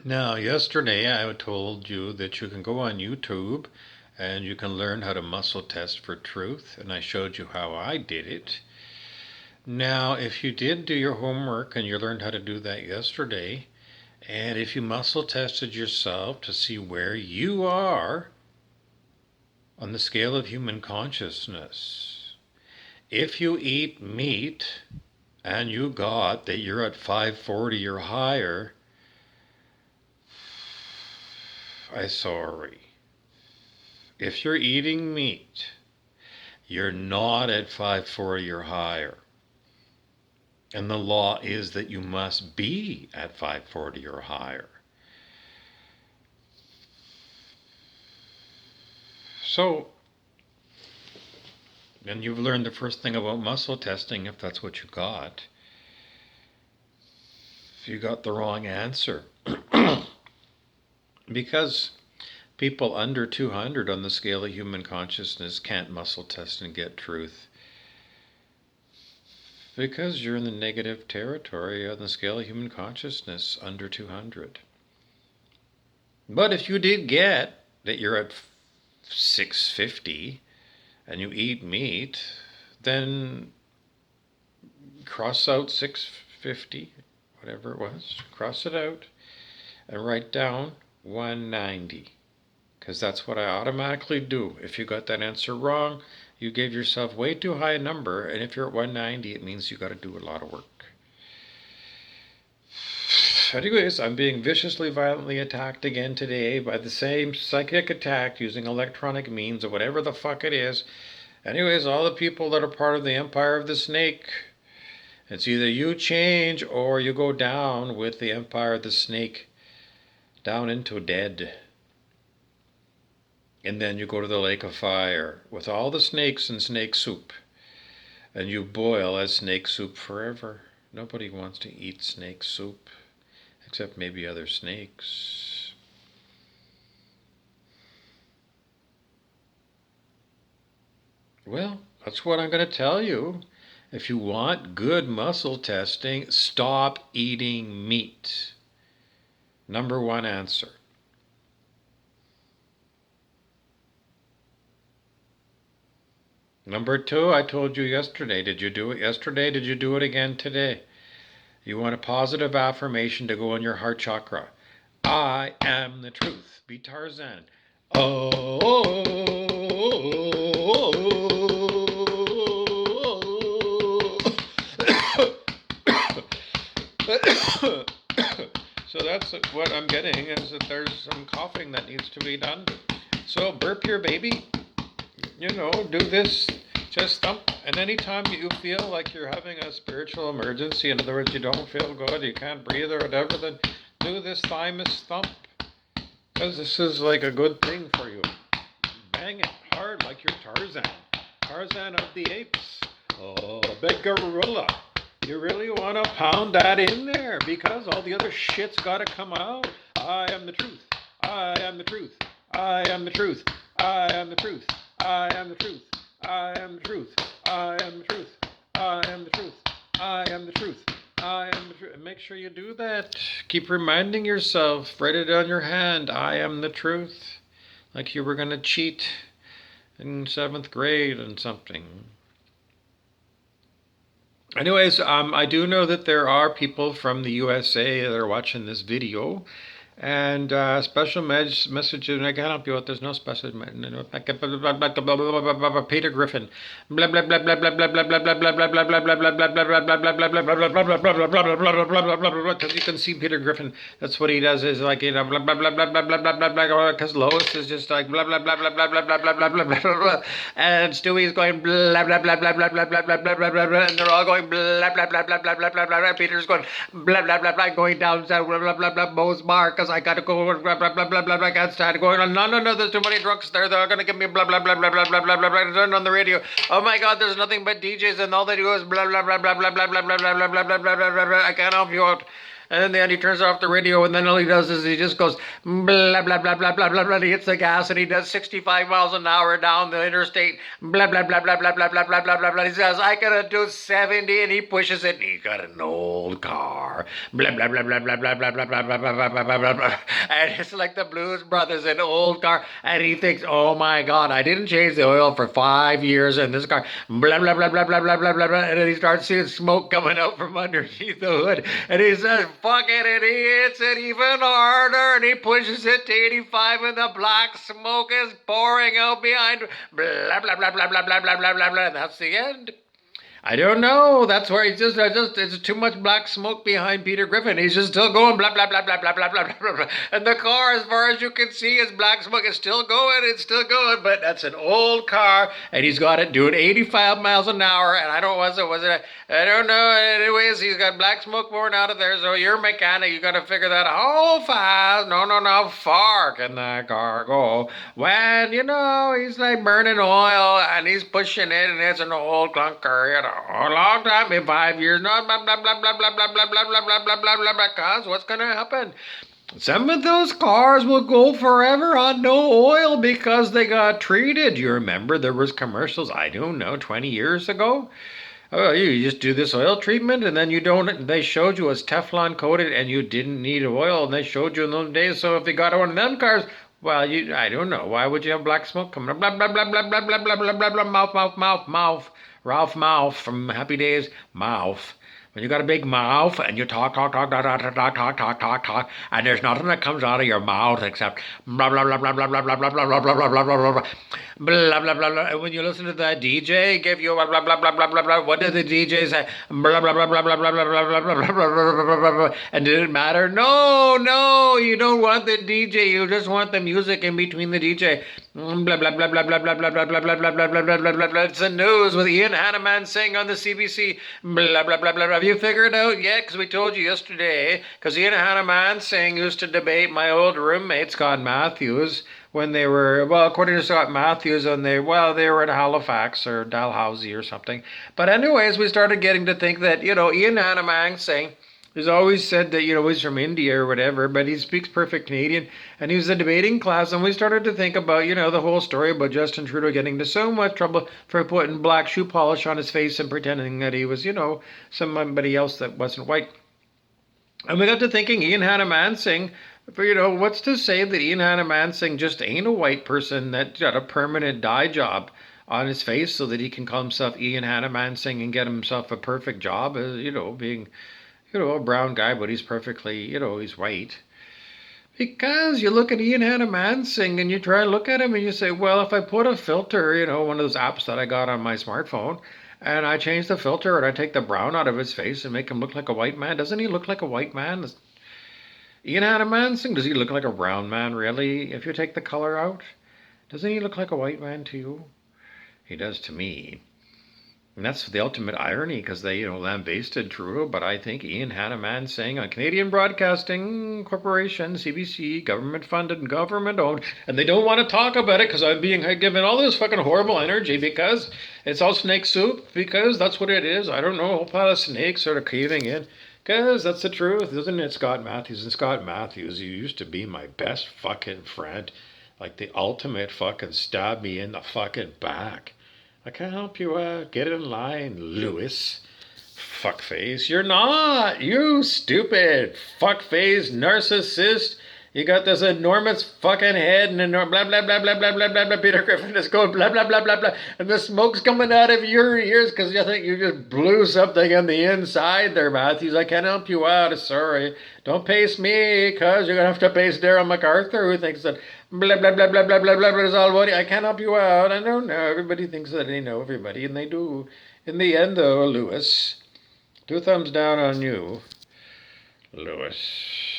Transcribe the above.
Now, yesterday I told you that you can go on YouTube and you can learn how to muscle test for truth, and I showed you how I did it. Now, if you did do your homework and you learned how to do that yesterday, and if you muscle tested yourself to see where you are on the scale of human consciousness, if you eat meat and you got that you're at 540 or higher, I'm sorry. If you're eating meat, you're not at 540 or higher. And the law is that you must be at 540 or higher. So, then you've learned the first thing about muscle testing, if that's what you got. If you got the wrong answer. Because people under 200 on the scale of human consciousness can't muscle test and get truth. Because you're in the negative territory on the scale of human consciousness under 200. But if you did get that you're at 650 and you eat meat, then cross out 650, whatever it was, cross it out and write down 190. Because that's what I automatically do. If you got that answer wrong, you gave yourself way too high a number, and if you're at 190, it means you got to do a lot of work. Anyways, I'm being viciously, violently attacked again today by the same psychic attack using electronic means or whatever the fuck it is. Anyways, all the people that are part of the Empire of the Snake, it's either you change or you go down with the Empire of the Snake, down into dead. And then you go to the lake of fire with all the snakes and snake soup. And you boil as snake soup forever. Nobody wants to eat snake soup, except maybe other snakes. Well, that's what I'm going to tell you. If you want good muscle testing, stop eating meat. Number one answer. Number two, I told you yesterday. Did you do it yesterday? Did you do it again today? You want a positive affirmation to go in your heart chakra. I am the truth. Be Tarzan. Oh. So that's what I'm getting, is that there's some coughing that needs to be done. So burp your baby. Do this, just thump. And anytime you feel like you're having a spiritual emergency, in other words, you don't feel good, you can't breathe or whatever, then do this thymus thump. Because this is like a good thing for you. Bang it hard like you're Tarzan. Tarzan of the apes. Oh, big gorilla. You really want to pound that in there because all the other shit's got to come out. I am the truth. I am the truth. I am the truth. I am the truth. I am the truth. I am the truth. I am the truth. I am the truth. I am the truth. I am the truth. Make sure you do that. Keep reminding yourself. Write it on your hand. I am the truth. Like you were going to cheat in 7th grade and something. Anyways, I do know that there are people from the USA that are watching this video. And special message, and I can't help you out. There's no special Peter Griffin. Blah blah blah blah blah blah blah blah blah blah blah blah blah blah blah blah blah blah. Because you can see Peter Griffin. That's what he does. Is like blah blah blah blah blah blah blah blah blah. Because Lois is just like blah blah blah blah blah blah blah blah blah blah blah blah. And Stewie's going blah blah blah blah blah blah blah blah blah blah blah. And they're all going blah blah blah blah blah blah blah blah. Peter's going blah blah blah blah going down blah blah blah blah Mo's bar because I got to go blah blah blah blah blah blah. I can't start going on. No. There's too many drunks there. They're gonna give me blah blah blah blah blah blah blah blah blah. Turn on the radio. Oh my God, there's nothing but DJs and all they do is blah blah blah blah blah blah blah blah blah blah blah blah blah blah blah. I can't help you out. And in the end, he turns off the radio, and then all he does is he just goes blah blah blah blah blah blah blah. He hits the gas, and he does 65 miles an hour down the interstate. Blah blah blah blah blah blah blah blah blah blah blah. He says, "I gotta do 70," and he pushes it. And he's got an old car. Blah blah blah blah blah blah blah blah blah blah blah blah blah blah blah. And it's like the Blues Brothers, an old car, and he thinks, "Oh my God, I didn't change the oil for 5 years in this car." Blah blah blah blah blah blah blah blah blah. And then he starts seeing smoke coming out from underneath the hood, and he says, "Fuck it," and he hits it even harder, and he pushes it to 85, and the black smoke is pouring out behind. Blah blah blah blah blah blah blah blah blah blah. And that's the end. I don't know. That's where he's just it's too much black smoke behind Peter Griffin. He's just still going blah blah blah blah blah blah blah blah blah. And the car, as far as you can see, is black smoke. It's still going. It's still going. But that's an old car, and he's got it doing 85 miles an hour. And I don't I don't know. Anyways, he's got black smoke pouring out of there. So you're a mechanic. You got to figure that out. How fast? No. How far can that car go? When he's like burning oil, and he's pushing it, and it's an old clunker. A long time, in 5 years, no, blah, blah, blah, blah, blah, blah, blah, blah, blah, blah, blah, blah, blah, because what's going to happen? Some of those cars will go forever on no oil because they got treated. You remember there was commercials, I don't know, 20 years ago? Oh, you just do this oil treatment, and then they showed you it's Teflon coated, and you didn't need oil, and they showed you in those days. So if you got one of them cars, well, I don't know. Why would you have black smoke coming up? Blah, blah, blah, blah, blah, blah, blah, blah, blah, blah, mouth. Ralph Mouth from Happy Days, mouth. When you got a big mouth and you talk, and there's nothing that comes out of your mouth except blah blah blah blah blah blah blah blah blah blah blah blah blah blah blah blah blah blah blah. And when you listen to that DJ give you blah blah blah blah blah blah blah, what did the DJ say? Blah blah blah blah blah blah blah blah blah blah blah blah blah. And did it matter? No, you don't want the DJ. You just want the music in between the DJ. Blah blah blah blah blah blah blah blah blah blah blah blah blah blah blah blah blah. It's the news with Ian Hanneman saying on the CBC. Blah blah blah blah blah. Have you figured it out yet? Because we told you yesterday. Because Ian Hanneman saying used to debate my old roommate Scott Matthews when they were, well, according to Scott Matthews, and they were at Halifax or Dalhousie or something. But anyways, we started getting to think that Ian Hanneman saying. He's always said that, he's from India or whatever, but he speaks perfect Canadian. And he was in a debating class, and we started to think about, the whole story about Justin Trudeau getting into so much trouble for putting black shoe polish on his face and pretending that he was, somebody else that wasn't white. And we got to thinking, Ian Hanneman Singh, what's to say that Ian Hanneman Singh just ain't a white person that got a permanent dye job on his face so that he can call himself Ian Hanneman Singh and get himself a perfect job as, being... a brown guy, but he's perfectly, he's white. Because you look at Ian Hanneman Singh and you try to look at him and you say, well, if I put a filter, one of those apps that I got on my smartphone, and I change the filter and I take the brown out of his face and make him look like a white man, doesn't he look like a white man? Ian Hanneman Singh, does he look like a brown man, really, if you take the color out? Doesn't he look like a white man to you? He does to me. And that's the ultimate irony because they, lambasted Trudeau. But I think Ian Hanneman saying on Canadian Broadcasting Corporation, CBC, government funded and government owned, and they don't want to talk about it because I'm being given all this fucking horrible energy because it's all snake soup, because that's what it is. I don't know, a whole pile of snakes sort of caving in. Because that's the truth, isn't it, Scott Matthews? And Scott Matthews, you used to be my best fucking friend. Like the ultimate fucking stab me in the fucking back. I can't help you out. Get in line, Lewis. Fuckface. You're not. You stupid fuckface narcissist. You got this enormous fucking head and blah, blah, blah, blah, blah, blah, blah, blah. Peter Griffin is going blah, blah, blah, blah, blah. And the smoke's coming out of your ears because you think you just blew something on the inside there, Matthews. I can't help you out. Sorry. Don't pace me because you're going to have to pace Daryl MacArthur who thinks that blah, blah, blah, blah, blah, blah, blah, blah is all what I can't help you out. I don't know. Everybody thinks that they know everybody, and they do. In the end, though, Lewis, 2 thumbs down on you. Lewis.